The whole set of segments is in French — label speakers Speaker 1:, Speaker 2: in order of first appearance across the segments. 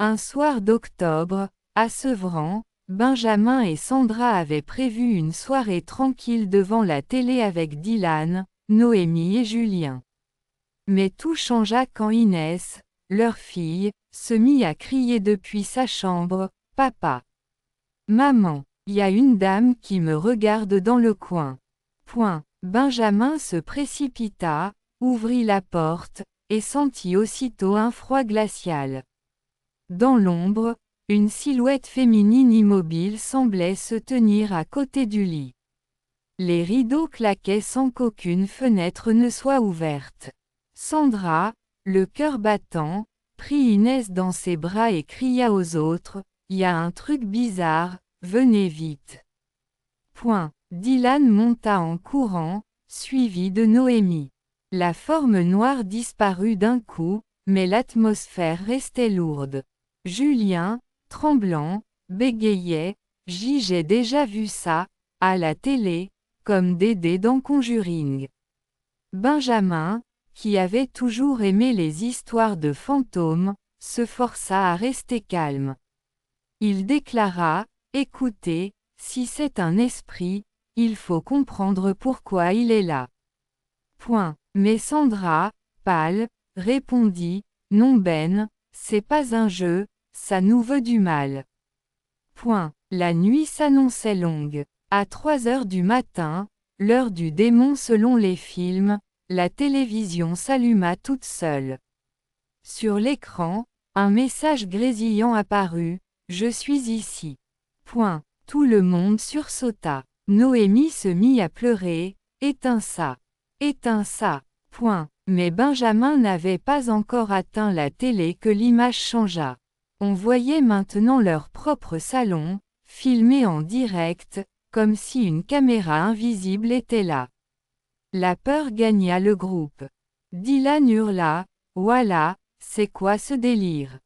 Speaker 1: Un soir d'octobre, à Sevran, Benjamin et Sandra avaient prévu une soirée tranquille devant la télé avec Dylan, Noémie et Julien. Mais tout changea quand Inès, leur fille, se mit à crier depuis sa chambre, « Papa! Maman, y a une dame qui me regarde dans le coin. » Benjamin se précipita, ouvrit la porte, et sentit aussitôt un froid glacial. Dans l'ombre, une silhouette féminine immobile semblait se tenir à côté du lit. Les rideaux claquaient sans qu'aucune fenêtre ne soit ouverte. Sandra, le cœur battant, prit Inès dans ses bras et cria aux autres, « Y a un truc bizarre, venez vite. » Dylan monta en courant, suivi de Noémie. La forme noire disparut d'un coup, mais l'atmosphère restait lourde. Julien, tremblant, bégayait, « J'ai déjà vu ça, à la télé, comme Dédé dans Conjuring. » Benjamin, qui avait toujours aimé les histoires de fantômes, se força à rester calme. Il déclara, « Écoutez, si c'est un esprit, il faut comprendre pourquoi il est là. » Mais Sandra, pâle, répondit, « Non Ben, c'est pas un jeu, ça nous veut du mal. » La nuit s'annonçait longue. À 3 heures du matin, l'heure du démon selon les films, la télévision s'alluma toute seule. Sur l'écran, un message grésillant apparut, « Je suis ici. » Tout le monde sursauta. Noémie se mit à pleurer, « Éteins ça. Éteins ça. » Mais Benjamin n'avait pas encore atteint la télé que l'image changea. On voyait maintenant leur propre salon, filmé en direct, comme si une caméra invisible était là. La peur gagna le groupe. Dylan hurla, « Voilà, c'est quoi ce délire ?»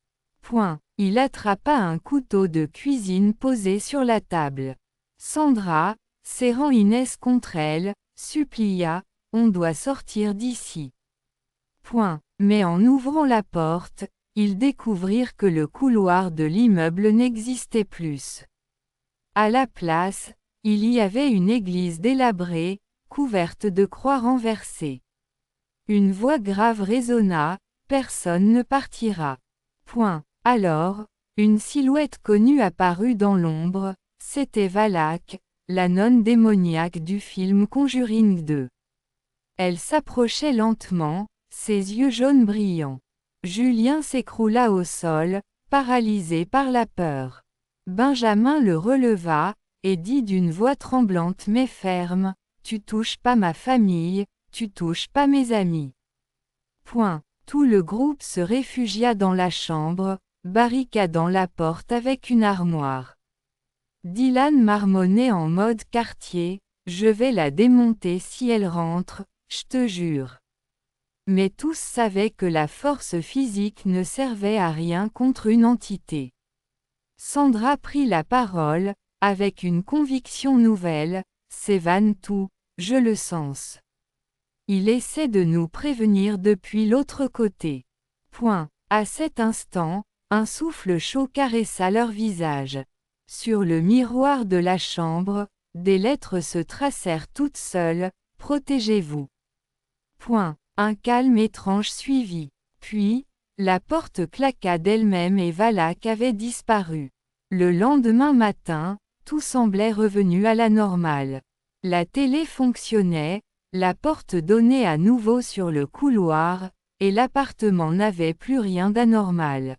Speaker 1: Il attrapa un couteau de cuisine posé sur la table. Sandra, serrant Inès contre elle, supplia, « On doit sortir d'ici. » Mais en ouvrant la porte, ils découvrirent que le couloir de l'immeuble n'existait plus. À la place, il y avait une église délabrée, couverte de croix renversées. Une voix grave résonna, « Personne ne partira. » Alors, une silhouette connue apparut dans l'ombre, c'était Valak, la nonne démoniaque du film Conjuring 2. Elle s'approchait lentement, ses yeux jaunes brillants. Julien s'écroula au sol, paralysé par la peur. Benjamin le releva, et dit d'une voix tremblante mais ferme, « Tu touches pas ma famille, tu touches pas mes amis. » Tout le groupe se réfugia dans la chambre, barricadant la porte avec une armoire. Dylan marmonnait en mode quartier, « Je vais la démonter si elle rentre, je te jure. » Mais tous savaient que la force physique ne servait à rien contre une entité. Sandra prit la parole, avec une conviction nouvelle, « C'est Van tout, je le sens. Il essaie de nous prévenir depuis l'autre côté. » À cet instant, un souffle chaud caressa leur visage. Sur le miroir de la chambre, des lettres se tracèrent toutes seules, « Protégez-vous. » Un calme étrange suivit. Puis, la porte claqua d'elle-même et Valak avait disparu. Le lendemain matin, tout semblait revenu à la normale. La télé fonctionnait, la porte donnait à nouveau sur le couloir, et l'appartement n'avait plus rien d'anormal.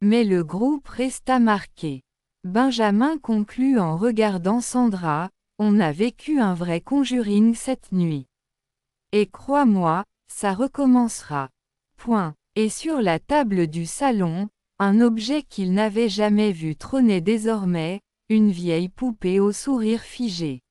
Speaker 1: Mais le groupe resta marqué. Benjamin conclut en regardant Sandra, « On a vécu un vrai Conjuring cette nuit. Et crois-moi, ça recommencera. » Et sur la table du salon, un objet qu'il n'avait jamais vu trônait désormais, une vieille poupée au sourire figé.